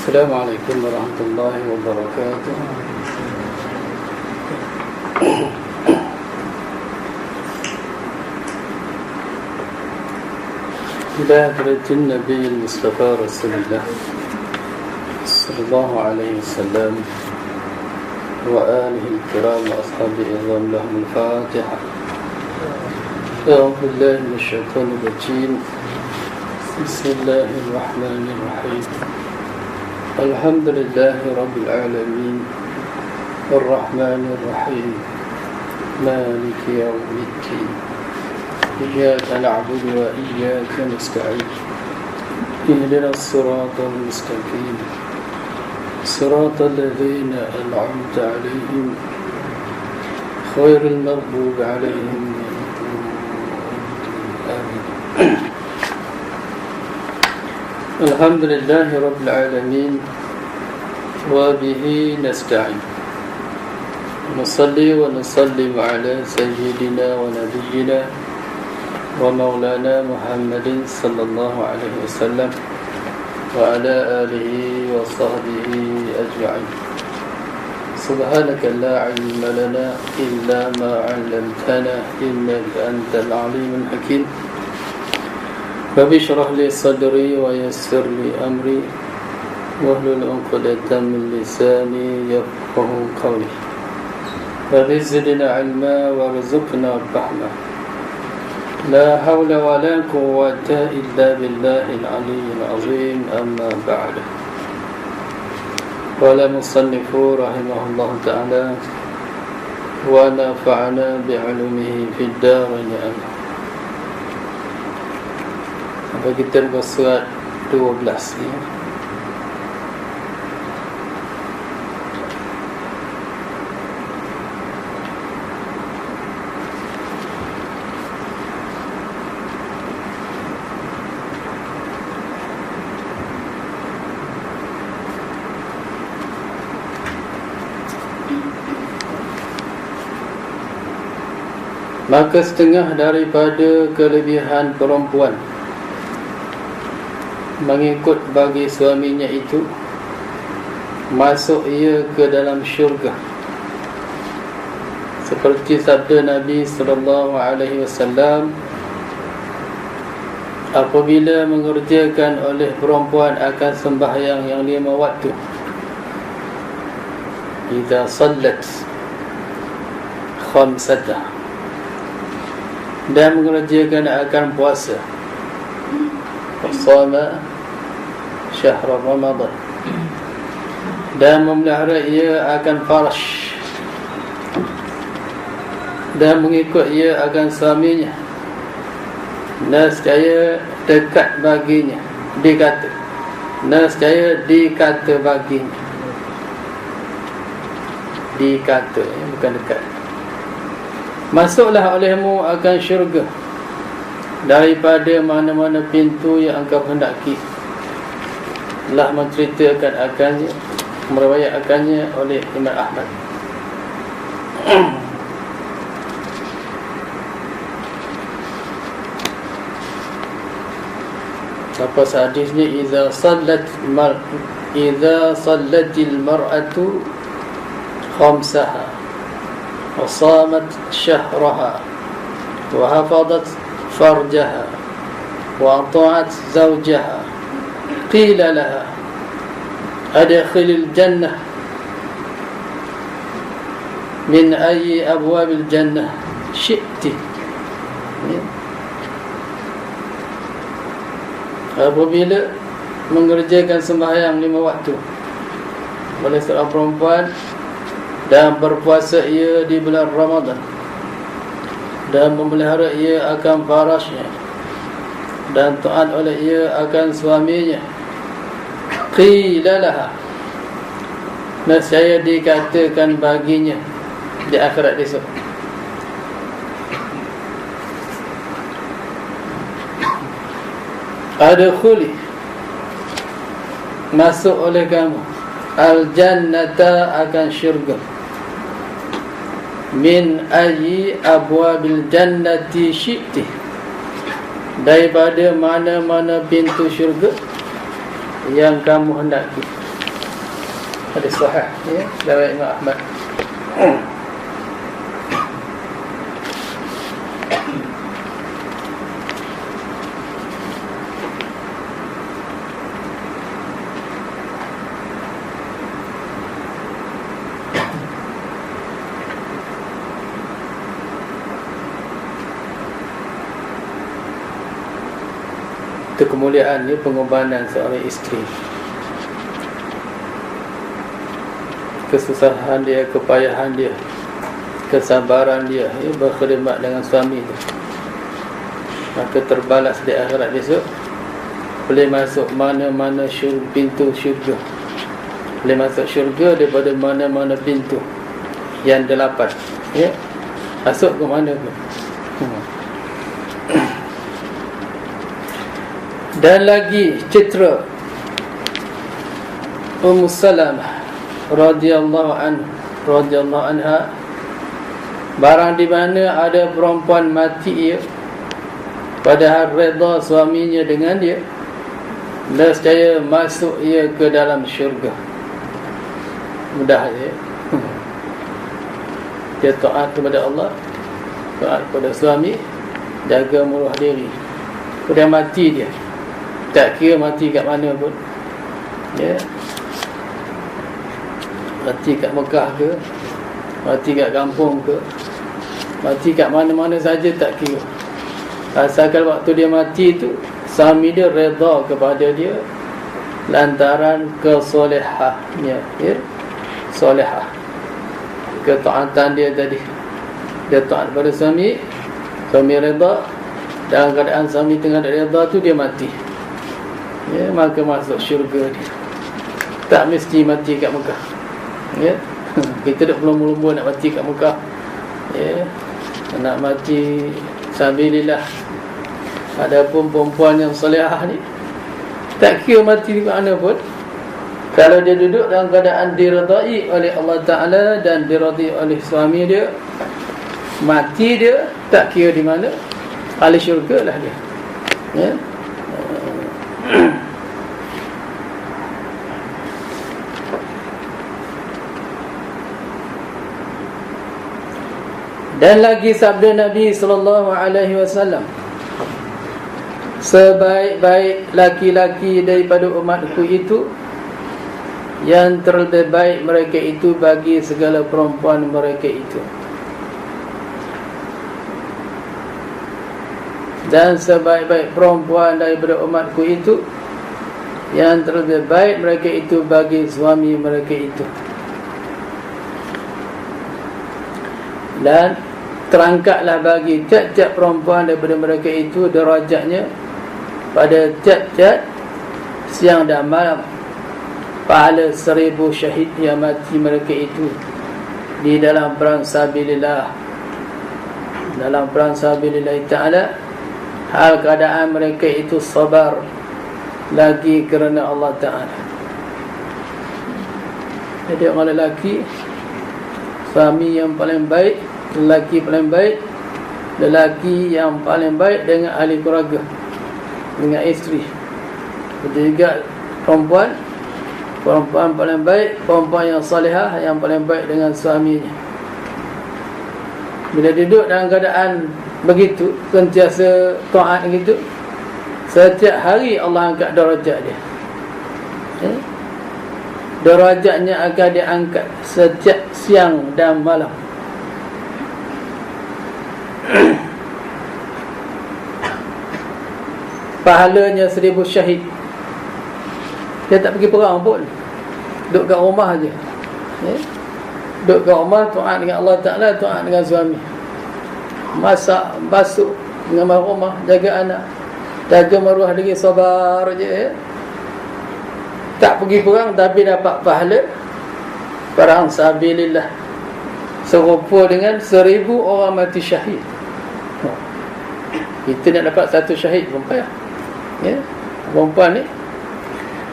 السلام عليكم ورحمة الله وبركاته. إلى حضرة النبي المصطفى رسول الله صلى الله عليه وسلم وآله الكرام وأصحابه الظلم لهم الفاتحة. أعوذ بالله من الشيطان الرجيم. بسم الله الرحمن الرحيم. الحمد لله رب العالمين الرحمن الرحيم مالك يوم الدين إياك نعبد وإياك نستعين اهدنا الصراط المستقيم صراط الذين أنعمت عليهم غير المغضوب عليهم آمين. الحمد لله رب العالمين وبه نستعين نصلي ونسلم على سيدنا ونبينا ومولانا محمد صلى الله عليه وسلم وعلى آله وصحبه أجمعين. سبحانك لا علم لنا إلا ما علمتنا إنك أنت العليم الحكيم. رب اشرح لي صدري ويسر لي أمري واحلل عقدة من لساني يفقهوا قولي. رب زدنا علما وارزقنا الرحمة. لا حول ولا قوة إلا بالله العلي العظيم. أما بعد. قال المصنف رحمه الله تعالى ونفعنا بعلومه في الدارين آمين. Kita buat surat 12 ya. Maka setengah daripada kelebihan perempuan mengikut bagi suaminya itu masuk ia ke dalam syurga, seperti sabda Nabi sallallahu alaihi wasallam, apabila mengerjakan oleh perempuan akan sembahyang yang 5 waktu, idza sallat khamsata, dan mengerjakan akan puasa, Qasama syahr Ramadan, dan memelihara ia akan farash, dan mengikut ia akan suaminya, nescaya dekat baginya, dikata nescaya dikata baginya, dikata bukan dekat. Masuklah olehmu akan syurga daripada mana-mana pintu yang engkau hendaki. Telah menceritakan akannya, meriwayatkannya oleh Imam Ahmad. Apa hadisnya, idza sallatil mar'atu khamsaha wa shamat syahraha wa hafazat farjaha wa ata'at zawjaha qila laha adkhilil jannah min ayyi abwabil jannah syi'ti. Apabila mengerjakan sembahyang 5 waktu oleh seorang perempuan dan berpuasa ia di bulan Ramadan dan memelihara ia akan farasnya dan taat oleh ia akan suaminya, qila laha, nescaya dikatakan baginya di akhirat esok, adkhuli, masuk oleh kamu, al-jannata, akan syurga, min ayyi abwabil jannati syi'ti, daripada mana-mana pintu syurga yang kamu hendaki. hadis sahih ya, riwayat Imam Ahmad. Itu kemuliaan ni, pengorbanan seorang isteri, kesusahan dia, kepayahan dia, kesabaran dia ya, berkhidmat dengan suami dia, maka terbalas di akhirat besok. Boleh masuk mana-mana pintu syurga, boleh masuk syurga daripada mana-mana pintu yang 8 ya. Masuk ke mana pun. Dan lagi citra Ummu Salamah radhiyallahu anha, barang di mana ada perempuan mati ia, padahal redha suaminya dengan dia, nescaya masuk ia ke dalam syurga. Mudah ya. Dia taat kepada Allah, taat kepada suami, jaga muruah diri. Kemudian mati dia, tak kira mati kat mana pun ya. Mati kat Mekah ke, mati kat kampung ke, mati kat mana-mana saja tak kira, asalkan waktu dia mati tu suami dia redha kepada dia lantaran kesolehahnya ya. Solehah, ketaatan dia tadi, dia taat pada suami, suami redha. Dalam keadaan suami tengah tak redha tu dia mati ya, maka masuk syurga dia. Tak mesti mati kat Mekah ya. Kita dah belum nak mati kat Mekah ya, nak mati sabilillah. Adapun perempuan yang solehah ni, tak kira mati di mana pun, kalau dia duduk dalam keadaan diredai oleh Allah Ta'ala dan diredai oleh suami dia, mati dia tak kira di mana, ahli syurga lah dia ya. Dan lagi sabda Nabi SAW, sebaik-baik laki-laki daripada umatku itu, yang terlebih baik mereka itu bagi segala perempuan mereka itu. Dan sebaik-baik perempuan daripada umatku itu, yang terlebih baik mereka itu bagi suami mereka itu. Dan terangkatlah bagi tiap-tiap perempuan daripada mereka itu derajatnya pada tiap-tiap siang dan malam, pahala 1000 syahid yang mati mereka itu di dalam perang sabilillah, dalam perang sabilillah Ta'ala, hal keadaan mereka itu sabar lagi kerana Allah Ta'ala. Jadi orang lelaki, suami yang paling baik, lelaki paling baik, lelaki yang paling baik dengan ahli keluarga, dengan isteri. Begitu juga perempuan, perempuan paling baik, perempuan yang salihah, yang paling baik dengan suaminya. Bila duduk dalam keadaan begitu, sentiasa taat gitu, setiap hari Allah angkat darajat dia ya? Darajatnya akan diangkat setiap siang dan malam. Pahalanya 1000 syahid. Dia tak pergi perang pun, duduk kat rumah aja ya? Duduk kat rumah, taat dengan Allah Ta'ala, taat dengan suami, masak, basuh dengan rumah, jaga anak, jaga maruah diri, sabar je ya? Tak pergi perang tapi dapat pahala perang sabilillah, serupa dengan 1000 orang mati syahid. Kita nak dapat 1 syahid pun payah ya? Perempuan ni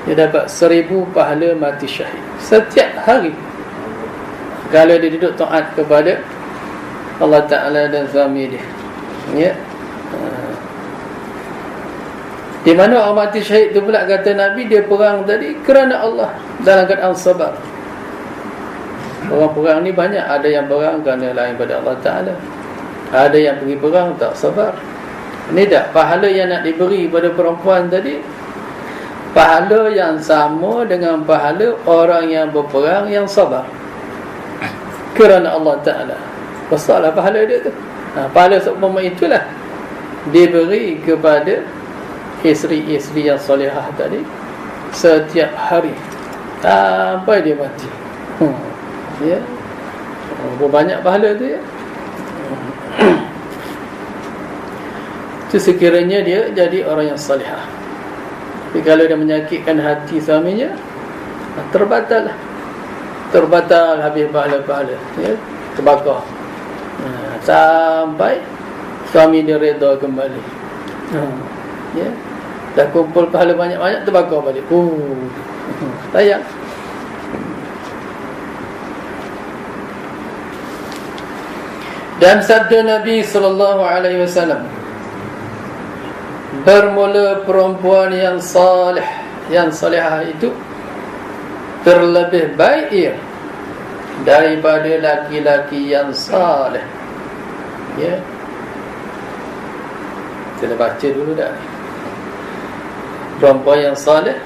dia dapat 1000 pahala mati syahid setiap hari, kalau dia duduk taat kepada Allah Ta'ala dan suami dia ya? Di mana orang mati syahid tu pula, kata Nabi, dia perang tadi kerana Allah dalam keadaan sabar Orang perang ni banyak. Ada yang perang kerana lain pada Allah Ta'ala, ada yang pergi perang tak sabar. Ini tak pahala yang nak diberi pada perempuan tadi, pahala yang sama dengan pahala orang yang berperang yang sabar kerana Allah Ta'ala. Besarlah pahala dia tu. Pahala seumpama itulah diberi kepada isteri-isteri yang solehah tadi setiap hari sampai dia mati. Ya. Banyak pahala tu ya. Itu sekiranya dia jadi orang yang solehah. Tapi kalau dia menyakitkan hati suaminya, terbatal habis pahala-pahala ya, terbakar. Sampai suami dia redha kembali. Ya. Dah kumpul pahala banyak-banyak, terbakar balik. Sayang. Dan sabda Nabi sallallahu alaihi wasallam, bermula perempuan yang salih, yang salihah itu terlebih baik ia daripada laki-laki yang salih. Ya. Kita baca dulu dah. Perempuan yang salih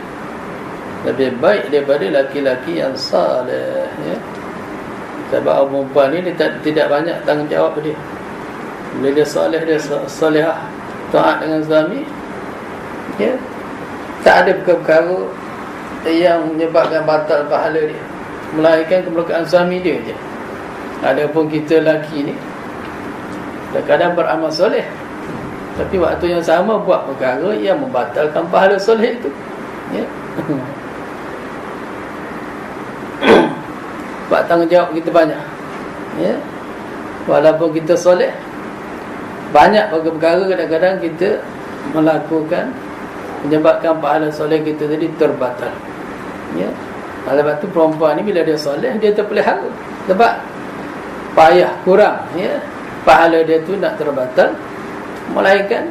lebih baik daripada laki-laki yang salih, ya. Sebab perempuan ni dia tidak banyak tanggungjawab dia. Bila dia salih, dia salihah, taat dengan suami, ya, tak ada perkara yang menyebabkan batal pahala dia, melainkan kemurkaan suami dia je. Adapun kita lelaki ni kadang-kadang beramal soleh, tapi waktu yang sama buat perkara yang membatalkan pahala soleh itu, ya. Sebab tanggungjawab kita banyak, ya. Walaupun kita soleh, banyak perkara kadang-kadang kita melakukan menyebabkan pahala soleh kita tadi terbatal, ya. Sebab tu perempuan ni bila dia soleh, dia terpelihara. Sebab payah kurang, ya, pahala dia tu nak terbatal, melainkan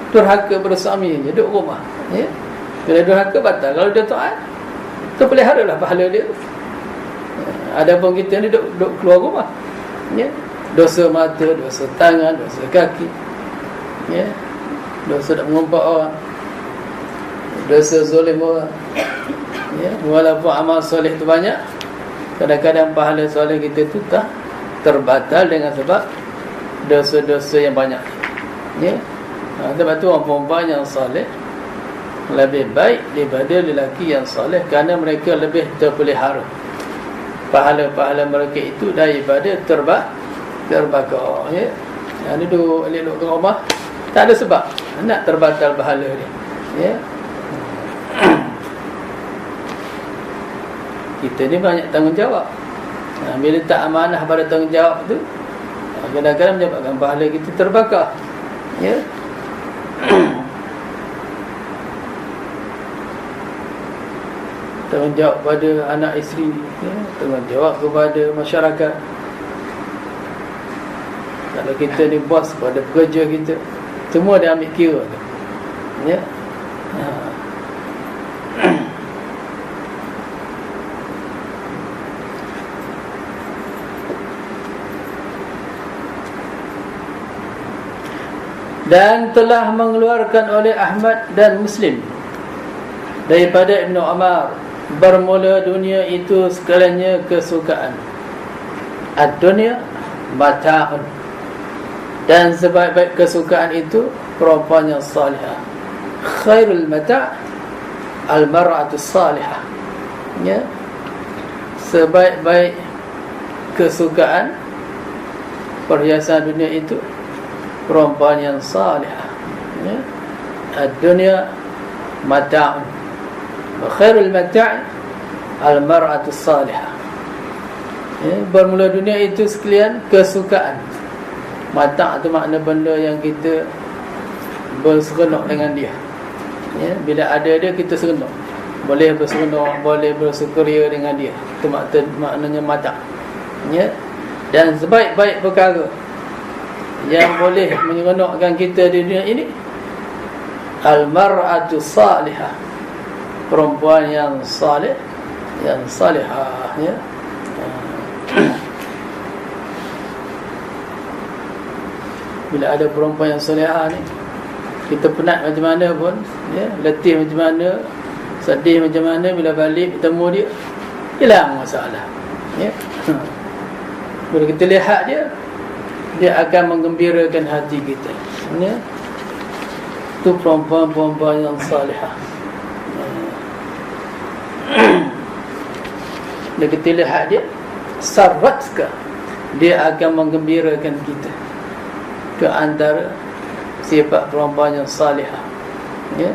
durhaka pada suami je, duduk rumah, ya. Bila durhaka batal. Kalau dia taat, terpeliharalah pahala dia. Adapun kita ni duduk keluar rumah, ya, dosa mata, dosa tangan, dosa kaki, ya, dosa nak mengumpat orang, dosa zalim orang, ya. Walaupun amal soleh tu banyak, kadang-kadang pahala soleh kita tu tak terbatal dengan sebab dosa-dosa yang banyak, ya. Sebab tu orang perempuan yang soleh lebih baik daripada lelaki yang soleh, kerana mereka lebih terpelihara pahala-pahala mereka itu daripada terbakar, ya. Yang duduk elok ke rumah, tak ada sebab nak terbatal pahala dia, ya. Kita ni banyak tanggungjawab. Bila tak amanah pada tanggungjawab tu, kadang-kadang menyebabkan pahala kita terbakar, ya. Tanggungjawab pada anak isteri, ya. Tanggungjawab kepada masyarakat. Kalau kita ni bos pada pekerja kita, semua dia ambil kira, ya. Dan telah mengeluarkan oleh Ahmad dan Muslim daripada Ibnu Umar, bermula dunia itu segalanya kesukaan. Ad-dunya mata'un, dan sebaik-baik kesukaan itu perempuan yang salihah. Khairul mata' al-mar'atu salihah, ya. Sebaik-baik kesukaan perhiasan dunia itu perempuan yang salihah, ya. Ad-dunya mata'un wa khairul mata' al-mar'atu salihah, ya. Bermula dunia itu sekalian kesukaan. Mata' tu makna benda yang kita berseronok dengan dia, ya. Bila ada dia kita seronok, boleh berseronok, boleh bersukaria dengan dia. Itu maknanya mata', ya. Dan sebaik-baik perkara yang boleh menyeronokkan kita di dunia ini, al-mar'atu salihah, perempuan yang salih, yang salihah, ya. Bila ada perempuan yang solehah ni, kita penat macam mana pun, ya, letih macam mana, sedih macam mana, bila balik bertemu dia, hilang masalah, ya. Bila kita lihat dia, dia akan menggembirakan hati kita, ya. Itu perempuan-perempuan yang salihah. Bila kita lihat dia, sarratka, dia akan menggembirakan kita. Ke antara sifat perempuan yang salihah, ya.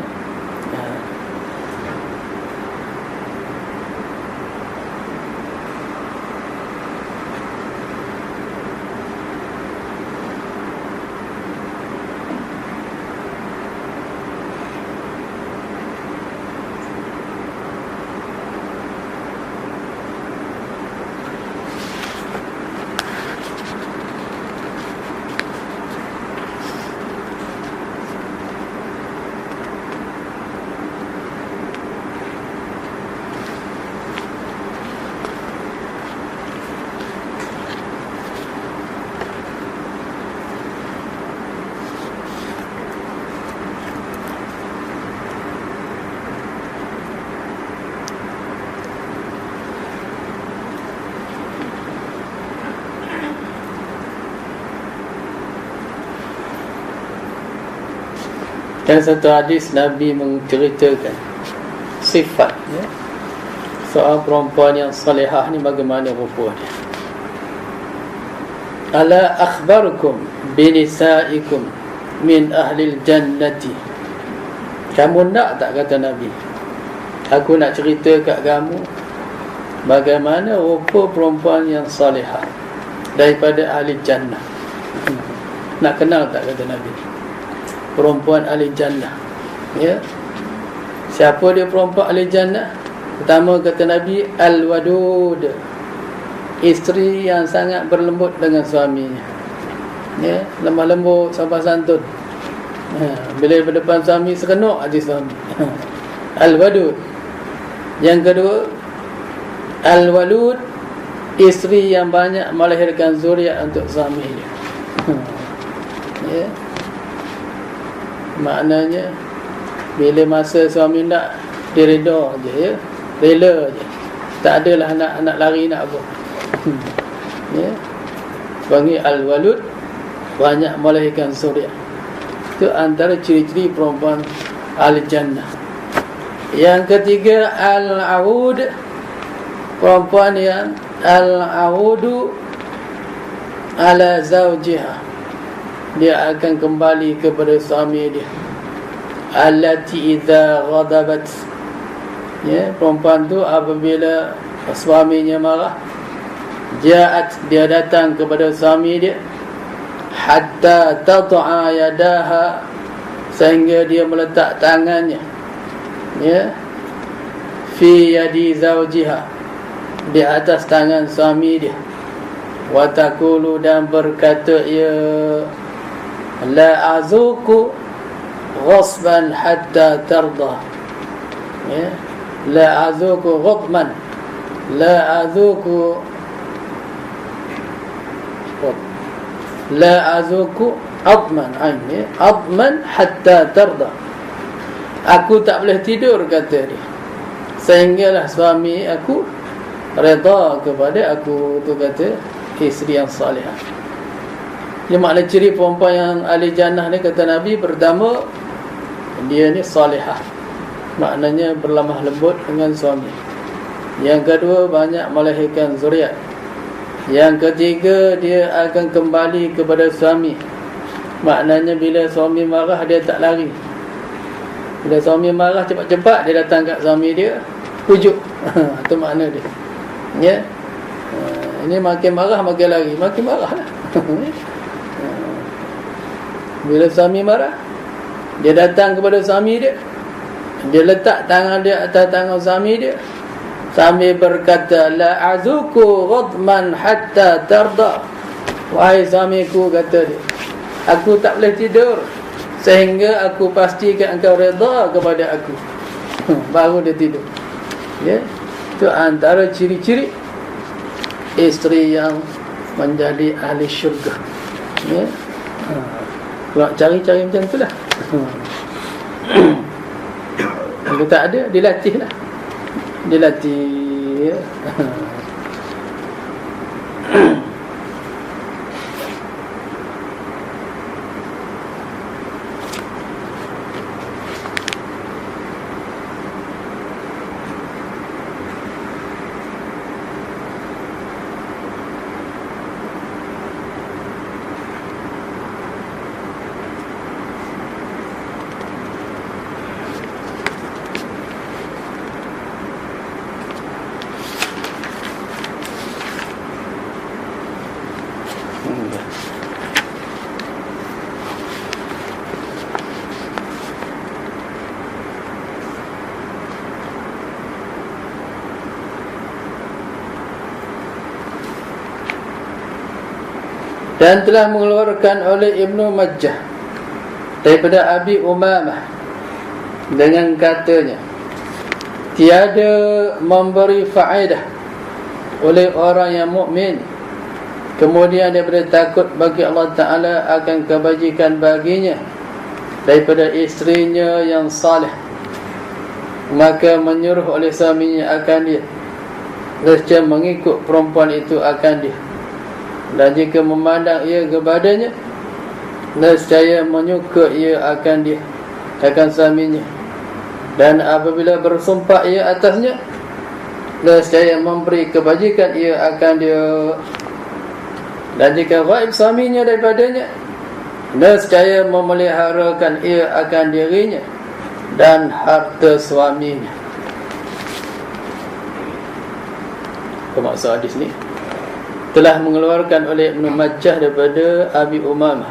Dan satu hadis Nabi menceritakan sifat, ya, seorang perempuan yang salihah ni bagaimana rupa dia. Ala akhbarukum binisaikum min ahlil jannati. Kamu nak tak, kata Nabi, aku nak cerita kat kamu bagaimana rupa perempuan yang salihah daripada ahli jannah. Nak kenal tak, kata Nabi, perempuan ahli jannah, ya. Siapa dia perempuan ahli jannah? Pertama kata Nabi, al-wadud, isteri yang sangat berlembut dengan suaminya, ya, lemah lembut, sabar santun. Bila berdepan suami serenuk hati suami. Al-wadud. Yang kedua, al-walud, isteri yang banyak melahirkan zuriat untuk suaminya. Ya. Maknanya bila masa suami nak, dia reda je, ya, rela je, tak adalah nak lari nak apa. Ya. Panggil al-walud, banyak melahirkan zuriat. Itu antara ciri-ciri perempuan al-jannah. Yang ketiga, al-awud, perempuan yang al-awudu ala zawjiha, dia akan kembali kepada suami dia. Allati idza ghadabat, ya, perempuan tu apabila suaminya marah, jaat, dia datang kepada suami dia, hatta tad'a yadaha, sehingga dia meletak tangannya, ya, fi yadi zawjiha, di atas tangan suami dia. Wa taqulu, dan berkata ia, la azuku ghasban hatta tarda, ya, la azuku ghadman, la azuku adman, ya, adman hatta tarda, aku tak boleh tidur, kata dia, sehinggalah suami aku redha kepada aku. Tu kata isteri yang salihah. Dia makna ciri perempuan yang ahli jannah ni, kata Nabi, pertama, dia ni salihah, maknanya berlemah lembut dengan suami. Yang kedua, banyak melahirkan zuriat. Yang ketiga, dia akan kembali kepada suami, maknanya bila suami marah, dia tak lari. Bila suami marah, cepat-cepat dia datang kat suami dia, pujuk. Itu makna dia, ya. Ini makin marah makin lari, makin marah lah. Bila suami marah, dia datang kepada suami dia, dia letak tangan dia atas tangan suami dia, sambil berkata, la azuku ghadman hatta tarda, wahai suamiku, kata dia, aku tak boleh tidur sehingga aku pastikan engkau redha kepada aku. Baru dia tidur, ya. Itu antara ciri-ciri isteri yang menjadi ahli syurga. Ya. Kalau cari-cari macam tu lah. Kalau tak ada, dilatih lah. Dilatih. Ya. Dan telah mengeluarkan oleh Ibnu Majah daripada Abi Umamah dengan katanya, tiada memberi faedah oleh orang yang mukmin kemudian daripada takut bagi Allah Ta'ala akan kebajikan baginya daripada isterinya yang salih, maka menyuruh oleh suaminya akan dia, nescaya mengikut perempuan itu akan dia, dan jika memandang ia kepadanya, nescaya menyuka ia akan dia, akan suaminya, dan apabila bersumpah ia atasnya, nescaya memberi kebajikan ia akan dia, dan jika ghaib suaminya daripadanya, nescaya memeliharakan ia akan dirinya dan harta suaminya. Apa maksud hadis ni? Telah mengeluarkan oleh Ibnu Majah daripada Abi Umamah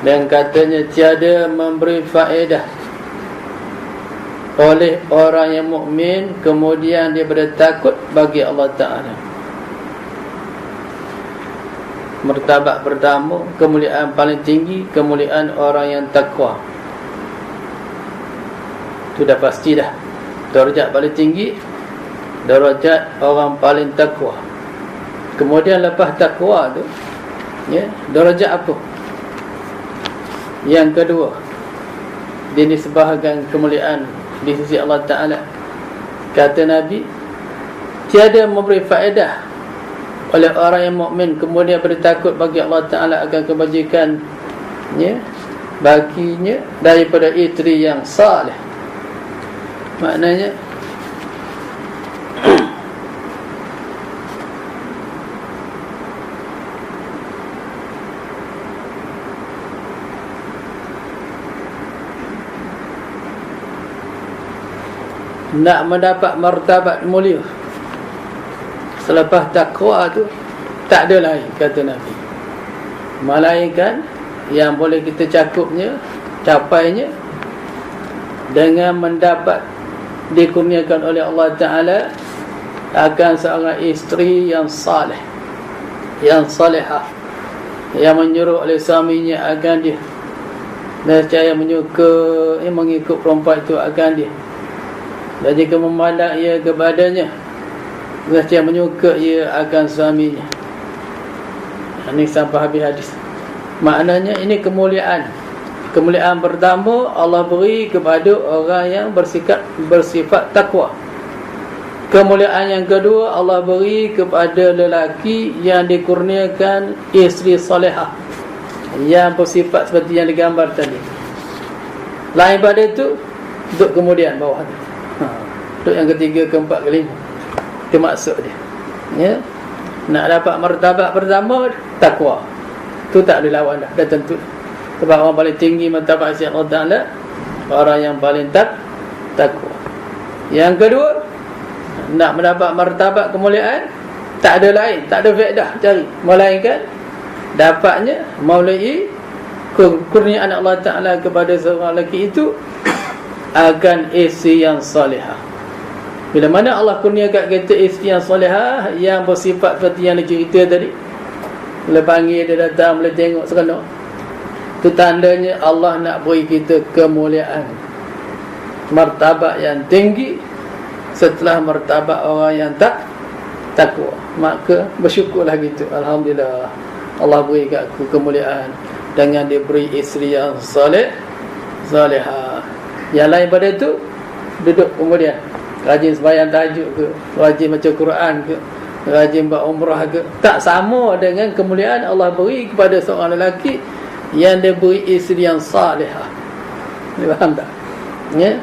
dan katanya, tiada memberi faedah oleh orang yang mukmin kemudian dia bertakut bagi Allah Ta'ala. Martabat pertama, kemuliaan paling tinggi, kemuliaan orang yang takwa. Itu dah pasti dah. Darjat paling tinggi, darjat orang paling takwa. Kemudian lepas takwa tu, ya, darjat apa? Yang kedua, dia disebahkan kemuliaan di sisi Allah Ta'ala. Kata Nabi, tiada memberi faedah oleh orang yang mukmin kemudian bertakut bagi Allah Ta'ala akan kebajikan, ya, baginya daripada isteri yang salih. Maknanya nak mendapat martabat mulia selepas takwa tu, tak ada lain, kata Nabi, melainkan yang boleh kita capainya dengan mendapat, dikurniakan oleh Allah Ta'ala akan seorang isteri yang salih, yang salihah, yang menyuruh oleh suaminya akan dia, nescaya menyuka, mengikut perempuan itu akan dia, dan jika memandang ia kepadanya, nescaya menyuka ia akan suaminya. Ini sampai habis hadis. Maknanya ini kemuliaan. Kemuliaan pertama Allah beri kepada orang yang bersifat takwa. Kemuliaan yang kedua Allah beri kepada lelaki yang dikurniakan isteri salihah, yang bersifat seperti yang digambar tadi. Lain pada itu, duduk kemudian bawah tu. Duduk yang ketiga, keempat, kelima. Itu maksud dia, ya. Nak dapat martabat pertama, takwa. Itu tak boleh lawan dah tentu. Sebab orang paling tinggi martabat sisi Allah Ta'ala, orang yang paling takwa. Yang kedua, nak mendapat martabat kemuliaan, tak ada lain, tak ada faedah cari, melainkan dapatnya melalui kurniaan Allah Ta'ala kepada seorang lelaki itu akan isteri yang salihah. Bila mana Allah kurniakan kita isteri yang salihah, yang bersifat seperti yang dicerita tadi, bila panggil dia datang, boleh tengok seronok, itu tandanya Allah nak beri kita kemuliaan, martabat yang tinggi setelah martabat orang yang takwa. Maka bersyukurlah gitu. Alhamdulillah, Allah beri kat aku kemuliaan dengan dia beri isteri yang saleh, salihah. Yang lain pada itu duduk kemudian rajin sembahyang tahajud ke, rajin baca Quran ke, rajin buat umrah ke, tak sama dengan kemuliaan Allah beri kepada seorang lelaki yang dia beri isteri yang salihah. Ni faham tak? Ya.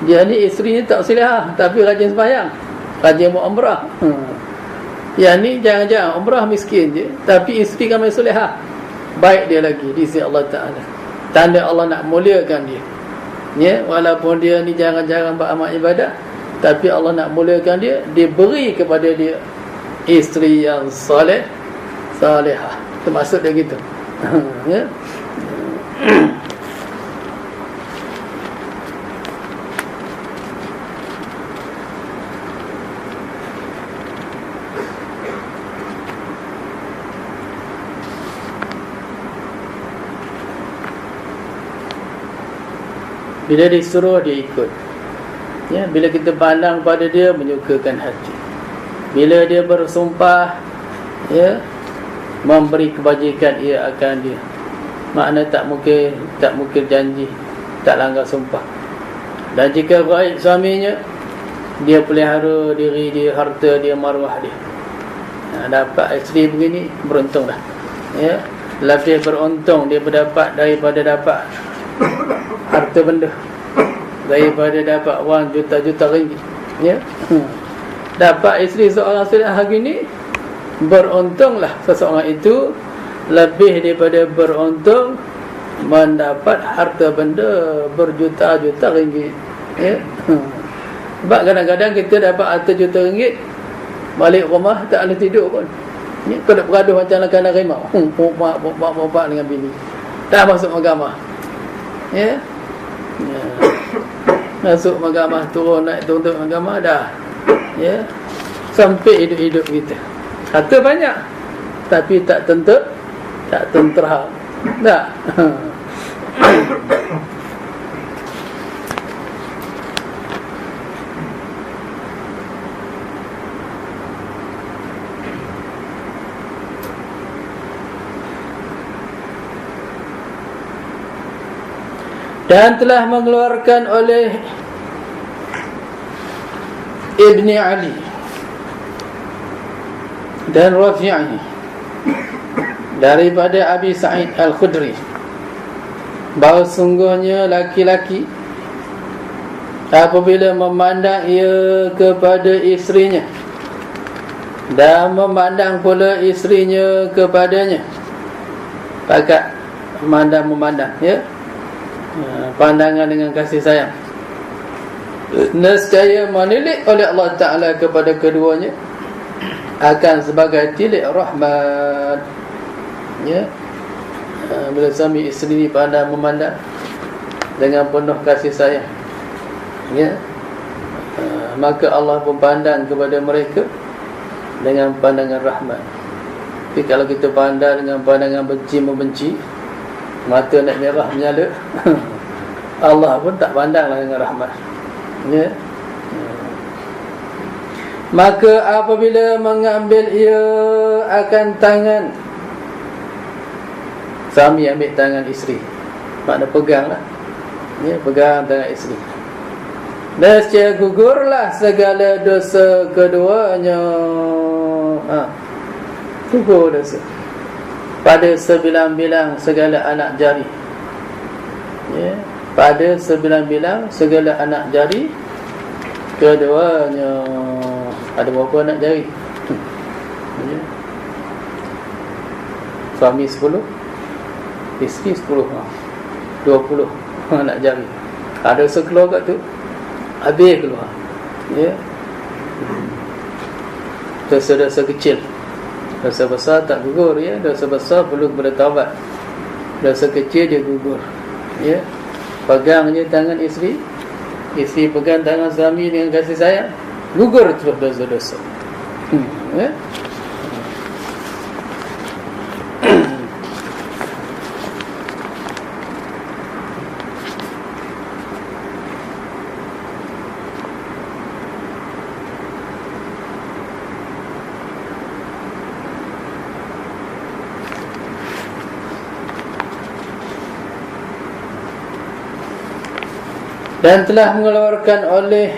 Dia ni isteri ni tak salihah tapi rajin sembahyang, rajin buat umrah. Yang ni jangan-jangan umrah miskin je tapi isteri kan masih salihah, baik dia lagi di sisi Allah Taala. Tanda Allah nak muliakan dia. Ya, walaupun dia ni jarang-jarang beramal ibadah tapi Allah nak muliakan dia, dia beri kepada dia isteri yang soleh, salihah. Termasuk dia gitu. Ya. Bila disuruh dia ikut. Ya, bila kita pandang pada dia menyukakan hati. Bila dia bersumpah, ya, memberi kebajikan ia akan dia. Makna tak mungkin janji, tak langgar sumpah. Dan jika baik suaminya, dia pelihara diri dia, harta dia, maruah dia. Dapat isteri begini, beruntung dah. Ya, lebih beruntung dia berdapat daripada dapat harta benda, daripada dapat wang juta-juta ringgit. Ya. Dapat isteri seorang salihah gini, beruntunglah seseorang itu lebih daripada beruntung mendapat harta benda berjuta-juta ringgit. Ya. Sebab kadang-kadang kita dapat harta juta ringgit, balik rumah tak boleh tidur pun. Ya, kena bergaduh macam anak-anak rimau. Bapak dengan bini. Dah masuk mahkamah. Ya. Ya. Masuk mahkamah, turun naik tuntut mahkamah dah. Ya. Sampai hidup-hidup kita. Harta banyak tapi tak tentera. Tak. Dan telah mengeluarkan oleh Ibni Ali dan Rafi'i daripada Abi Sa'id Al-Khudri bahawa sungguhnya laki-laki apabila memandang ia kepada isterinya dan memandang pula isterinya kepadanya, pakat memandang, ya, pandangan dengan kasih sayang, nescaya menilik oleh Allah Ta'ala kepada keduanya akan sebagai tilik rahmat. Ya. Bila suami isteri pandang memandang dengan penuh kasih sayang, ya, maka Allah pun pandang kepada mereka dengan pandangan rahmat. Tapi kalau kita pandang dengan pandangan benci membenci, mata nak merah menyala, Allah pun tak pandanglah dengan rahmat. Ya. Maka apabila mengambil ia akan tangan, suami ambil tangan isteri, makna peganglah, ya, pegang tangan isteri, nescaya gugurlah segala dosa keduanya. Gugur dosa pada sebilang-bilang segala anak jari. Ya, pada sebilang-bilang segala anak jari keduanya. Ada berapa anak jari? Ya. Suami 10, isteri 10, 20 anak jari. Ada sekeluar kat tu, habis keluar. Ya. Dosa-dosa kecil, dosa besar tak gugur, ya. Dosa besar perlu kepada taubat, dosa kecil dia gugur. Ya. Pegang je tangan isteri, isteri pegang tangan suami dengan kasih sayang, gugur terus dosa-dosa. Ya. dan telah mengeluarkan oleh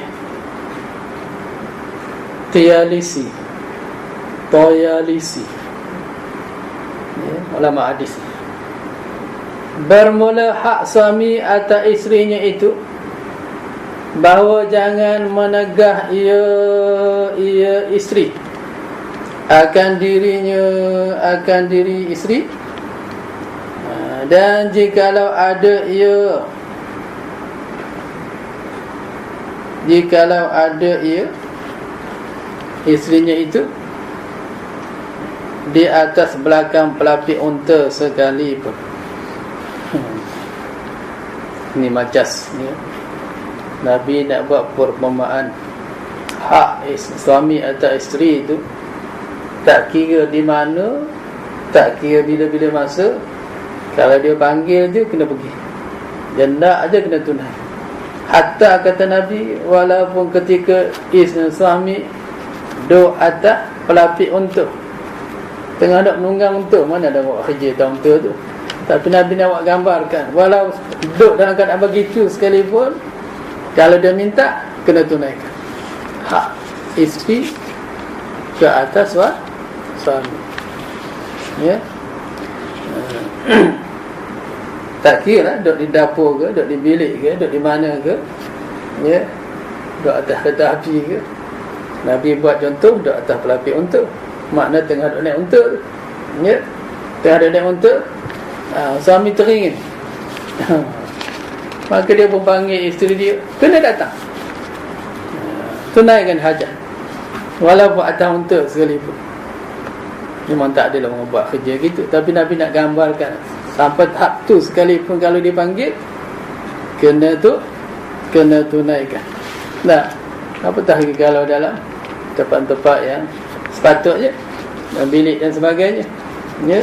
Toyalisi, ulama hadis, bermula hak suami atas isterinya itu bahawa jangan menegah ia isteri akan diri isteri, dan jikalau ada ia isterinya itu di atas belakang pelapik unta sekalipun. Ini majas ni. Nabi nak buat perumpamaan hak suami atas isteri itu, tak kira di mana, tak kira bila-bila masa. Kalau dia panggil je kena pergi, dia nak aja kena tunai. Hatta kata Nabi, walaupun ketika suami duduk atas pelapik unta, tengah nak menunggang unta, mana ada buat kerja atas unta tu. Tapi Nabi nak buat gambarkan, walau duduk dalam keadaan begitu sekalipun, kalau dia minta, kena tunaikan hak isteri ke atas suami. Ya. Tak kira duduk di dapur ke, duduk di bilik ke, duduk di mana ke, ya, duduk atas kereta api ke. Nabi buat contoh duduk atas pelapik unta, makna tengah duduk naik unta, ya, tengah duduk naik unta, suami teringin, maka dia pun panggil isteri dia, kena datang, tunaikan hajat, walaupun atas unta sekalipun. Memang tak adalah orang buat kerja gitu, tapi Nabi nak gambarkan sampai tahap tu sekalipun kalau dipanggil, kena tunaikan. Nah, apatah lagi kalau dalam tempat-tempat yang sepatutnya, dalam bilik dan sebagainya, ya.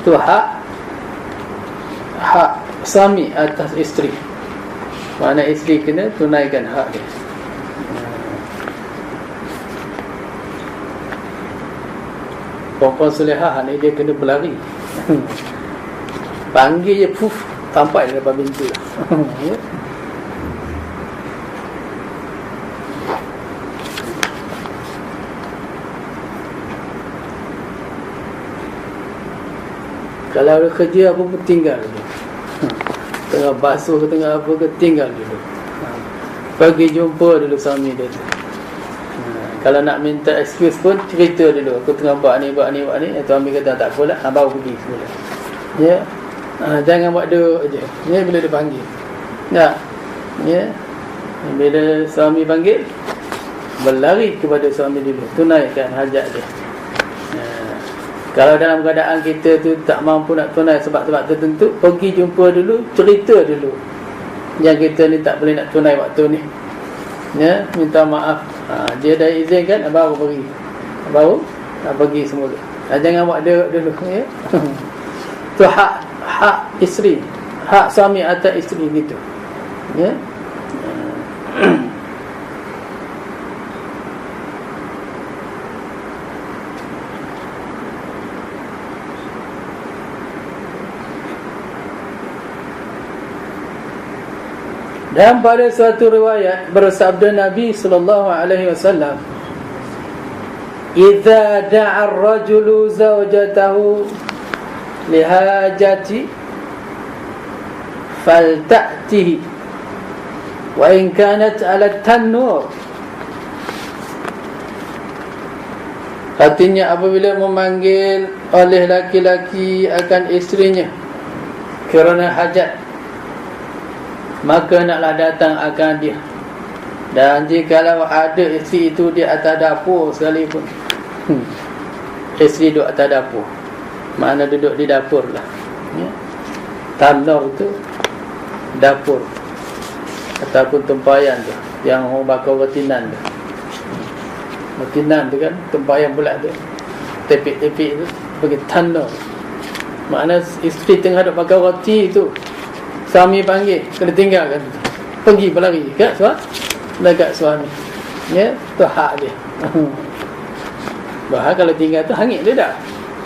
Tu hak suami atas isteri. Mana isteri kena tunaikan hak dia. Perempuan solehah ni dia kena berlari. Panggil je, puf, sampai depan pintu lah. Ya. Kalau ada kerja apa pun tinggal dulu. Tengah basuh ke tengah apa ke, tinggal dulu. Pergi jumpa dulu suami dia tu. Kalau nak minta excuse pun cerita dulu, aku tengah buat ni. Suami kata tak apalah, baru pergi semula. Ya. Jangan buat duk je. Ya, bila dia panggil. Tak. Ya. Bila suami panggil, berlari kepada suami dulu, tunaikan hajat dia. Kalau dalam keadaan kita tu tak mampu nak tunai sebab-sebab tertentu, pergi jumpa dulu, cerita dulu yang kita ni tak boleh nak tunai waktu ni, ya, minta maaf. Dia dah izinkan, baru pergi, baru pergi semula. Jangan buat dia dulu, ya. Tu hak isteri, hak suami atas isteri gitu, ya. Dan pada suatu riwayat bersabda Nabi sallallahu alaihi wasallam, "Idza da'a ar-rajulu zawjatahu lihajati falta'tihi wa in kanat 'ala at-tannur." Artinya apabila memanggil oleh laki-laki akan isterinya kerana hajat, maka naklah datang akan dia. Dan jikalau ada isteri itu di atas dapur sekalipun, isteri duduk atas dapur, mana duduk di dapur lah, ya. Tanur tu dapur, ataupun tempayan tu, yang orang bakar retinan tu. Retinan tu kan, tempayan pula tu, tepik-tepik tu, bagi tanur. Makna isteri tengah duduk bakar roti tu, suami panggil, kena tinggalkan, pergi berlari dekat suami, ya. Tu hak dia. Bahkan kalau tinggal tu hangit dia dah,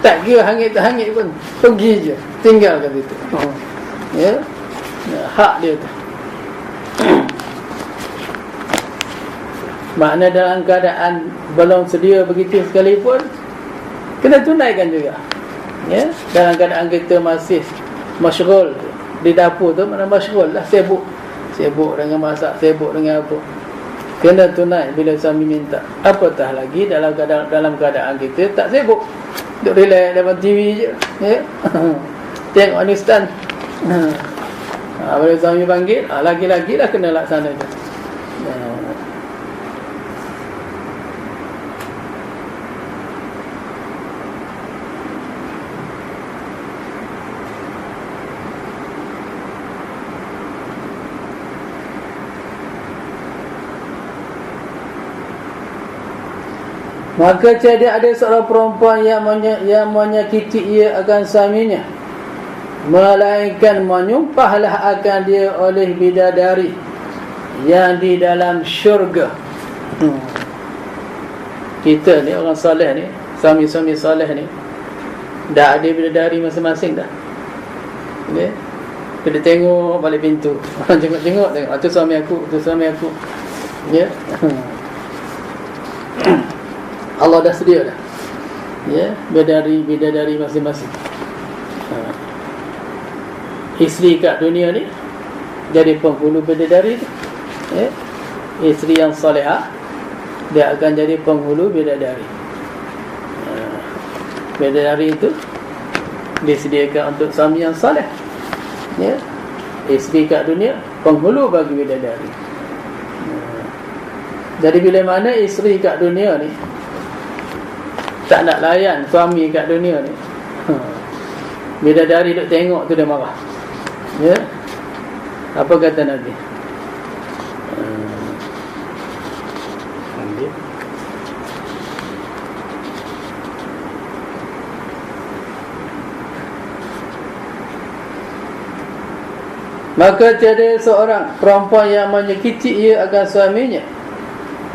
tak kira hangit tak hangit pun, pergi je, tinggalkan itu, ya. hak dia tu. Makna dalam keadaan belum sedia begitu sekalipun, kena tunaikan juga. Ya, dalam keadaan kita masih masyghul di dapur tu, mana masyghul lah, sibuk dengan masak, sibuk dengan apa, kena tunai bila suami minta. Apatah lagi dalam keadaan kita tak sibuk, duduk relax depan TV je, ya. Tengok ni stand. Bila suami panggil, lagi-lagi lah kena laksanakan. Maka tiada ada seorang perempuan yang menyakiti ia akan suaminya, melainkan menyumpahlah akan dia oleh bidadari yang di dalam syurga. Kita ni orang soleh ni, suami-suami soleh ni, dah ada bidadari masing-masing dah. Okay? Kita tengok balik pintu, tengok, tu suami aku, tu suami aku. Ya. Allah dah sedia dah. Ya, bidadari masing-masing. Isteri kat dunia ni jadi penghulu bidadari tu. Ya. Isteri yang salihah, dia akan jadi penghulu bidadari. Bidadari itu disediakan untuk suami yang saleh. Ya. Isteri kat dunia penghulu bagi bidadari. Jadi bila mana isteri kat dunia ni tak nak layan suami kat dunia ni, bidadari duk tengok tu dia marah. Ya. Apa kata Nabi? Maka tiada seorang perempuan yang menyakiti ia akan suaminya,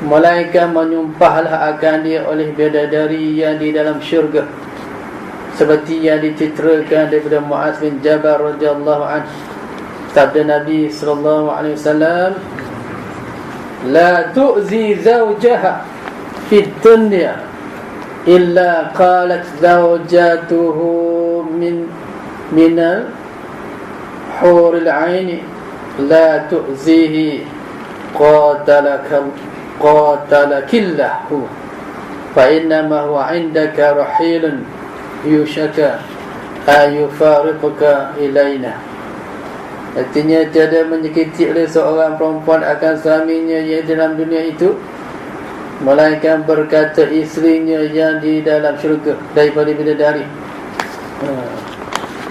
melainkan menyumpahlah akan dia oleh bidadari yang di dalam syurga, seperti yang diceritakan daripada Muaz bin Jabal radhiyallahu anhu. Sabda Nabi sallallahu alaihi wasallam, la tu'zi zawjaha fid dunya illa qalat zawjatuhu minal huril aini la tu'zihi qatalakillahu fa innama huwa indaka rahilun yushaka ayufariquka ilaina. Artinya tiada menyakiti oleh seorang perempuan akan suaminya yang dalam dunia itu, melainkan berkata isterinya yang di dalam syurga daripada bidadari.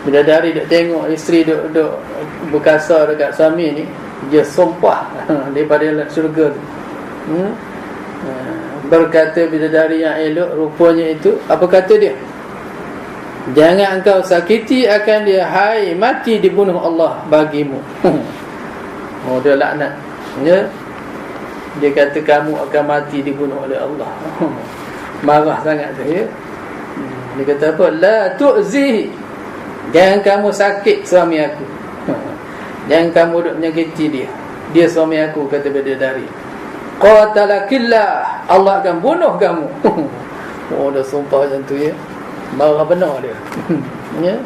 Bidadari duk tengok isteri duk berkasar dekat suami ni, dia sumpah daripada syurga tu. Berkata bidadari yang elok rupanya itu, apa kata dia? Jangan engkau sakiti akan dia, hai mati dibunuh Allah bagimu. Oh, dia laknat. Ya. Dia kata kamu akan mati dibunuh oleh Allah. Marah sangat tu, ya. Dia kata apa? La tu'zi, jangan kamu sakit suami aku. Jangan kamu duk menyakiti dia. Dia suami aku, kata bidadari. Qatalakillah, Allah akan bunuh kamu. Oh, dah sumpah macam tu, ya. Marah benar dia. Ya.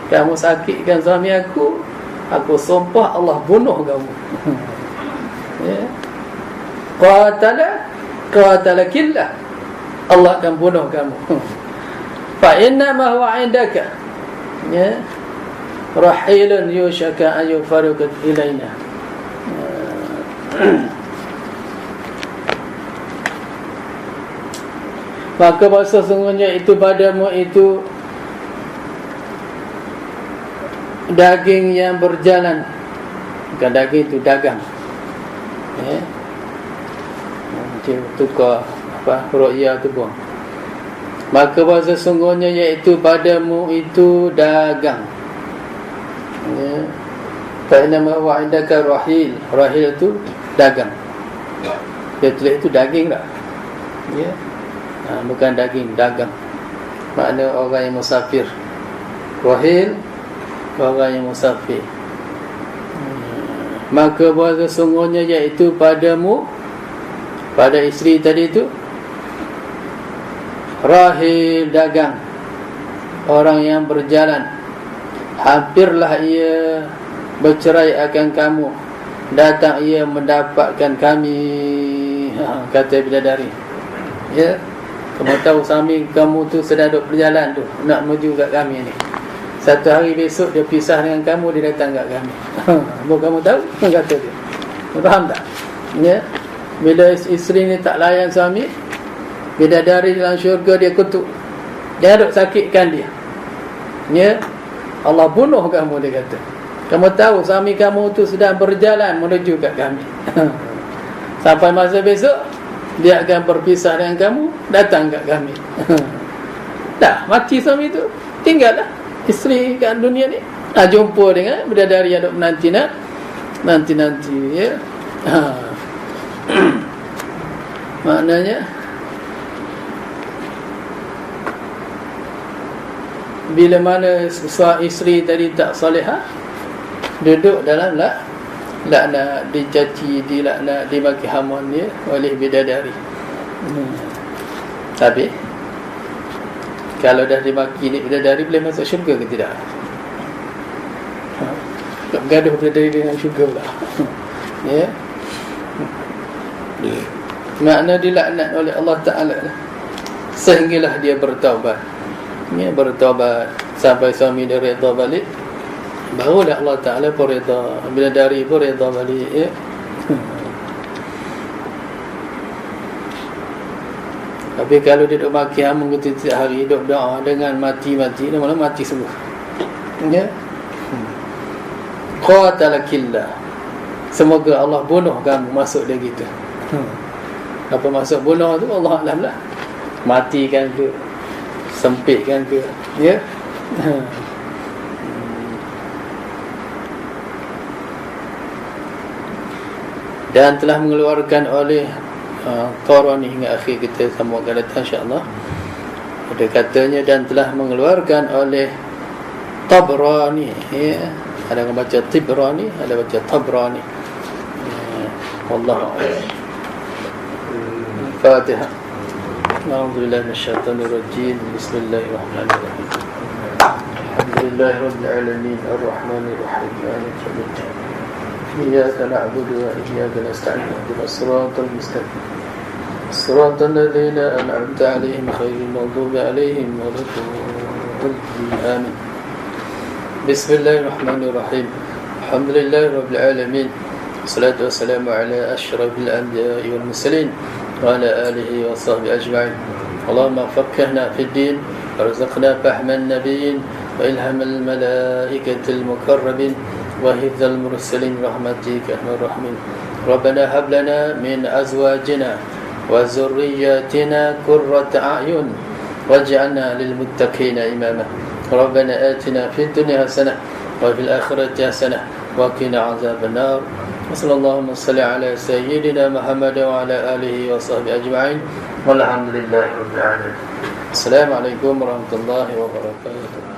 Kamu sakitkan suami aku sumpah Allah bunuh kamu. Ya. Qatalakillah, Allah akan bunuh kamu. Fa inna ma huwa indaka, ya, rahilun yushaka an yufariqat ilaina. Maka bahasa sesungguhnya itu padamu itu daging yang berjalan. Bukan daging, itu dagang. Ya. Tukar apa ru'ya tu buang. Maka bahasa sesungguhnya iaitu padamu itu dagang. Ya. Fa inna ma huwa indaka rahil. Rahil itu dagang. Dia tulis itu daging tak? Ya. Bukan daging, dagang. Makna orang yang musafir. Rahil, orang yang musafir. maka bahwa sesungguhnya iaitu padamu, pada isteri tadi itu, rahil dagang, orang yang berjalan, hampirlah ia bercerai akan kamu, datang ia mendapatkan kami. Kata bidadari, ya, kamu tahu suami kamu tu sedang duduk berjalan tu, nak menuju kat kami ni. Satu hari besok dia pisah dengan kamu, dia datang kat kami. Baru kamu tahu, kata dia. Faham tak? Ya. Bila isteri ni tak layan suami, bidadari dalam syurga dia kutuk, dia duk sakitkan dia. Ya. Allah bunuh kamu, dia kata. Kamu tahu suami kamu tu sedang berjalan menuju kat kami. Sampai masa besok dia akan berpisah dengan kamu, datang kat kami. Dah mati suami tu, tinggallah isteri kat dunia ni. Jumpa dengan bidadari yang duk menanti ya. Maknanya bila mana isteri tadi tak solehah, duduk dalam laknat, dicaci, dilaknat, dimaki hamun dia oleh bidadari. Tapi kalau dah dimaki ni bidadari, boleh masuk syurga ke tidak? Tak bergaduh bidadari dengan syurga pula. Ya. Makna dilaknat oleh Allah Ta'ala sehinggalah dia bertaubat. Ya, bertaubat sampai suami dia redha balik, barulah Allah Ta'ala pun redha, bidadari pun redha balik, ya. Tapi kalau dia duduk maki hamun setiap hari, duduk doa dengan mati-mati, dia malah mati sungguh. Ya. Qatalakillah, semoga Allah bunuh kamu, masuk dia gitu. Apa maksud bunuh tu? Allah Alam lah. Matikan ke, sempitkan ke, ya. Dan telah mengeluarkan oleh Qarani, hingga akhir kita sambung akan datang insya-Allah. Ada katanya dan telah mengeluarkan oleh Tabrani, ya. Ada yang baca Tibrani, ada baca Tabrani. Wallahu a'lam. Fatihah. A'udzubillahi minasyaitonir rajim. Bismillahirrahmanirrahim. Alhamdulillahirabbil alamin, arrahmanir rahim, maliki yaumiddin. Iyyaka na'budu wa iyyaka nasta'in. Ihdinas siratal mustaqim. Siratal ladzina an'amta 'alaihim ghairil maghdubi 'alaihim waladdallin. Amin. Bismillahirrahmanirrahim. Alhamdulillahirabbil alamin. Wassalatu wassalamu ala asyrafil anbiya'i wal mursalin wa ala alihi wa sahbihi ajma'in. Allahumma faqqihna fid din warzuqna fahman nabiyyin wa ilhamal malaikatil mukarrabin wa hifdzal mursalin rahmatika arhamar rahimin. Rabbana hab lana min azwajina wa dhurriyyatina qurrata a'yun waj'alna lil muttaqina imama. Rabbana atina fid dunya hasanah wa fil akhirati hasanah wa qina 'adzaban nar. Sallallahu ala sayyidina Muhammad wa ala alihi wa sahbihi ajma'in. Walhamdulillahirabbil alamin. Assalamualaikum warahmatullahi wabarakatuh.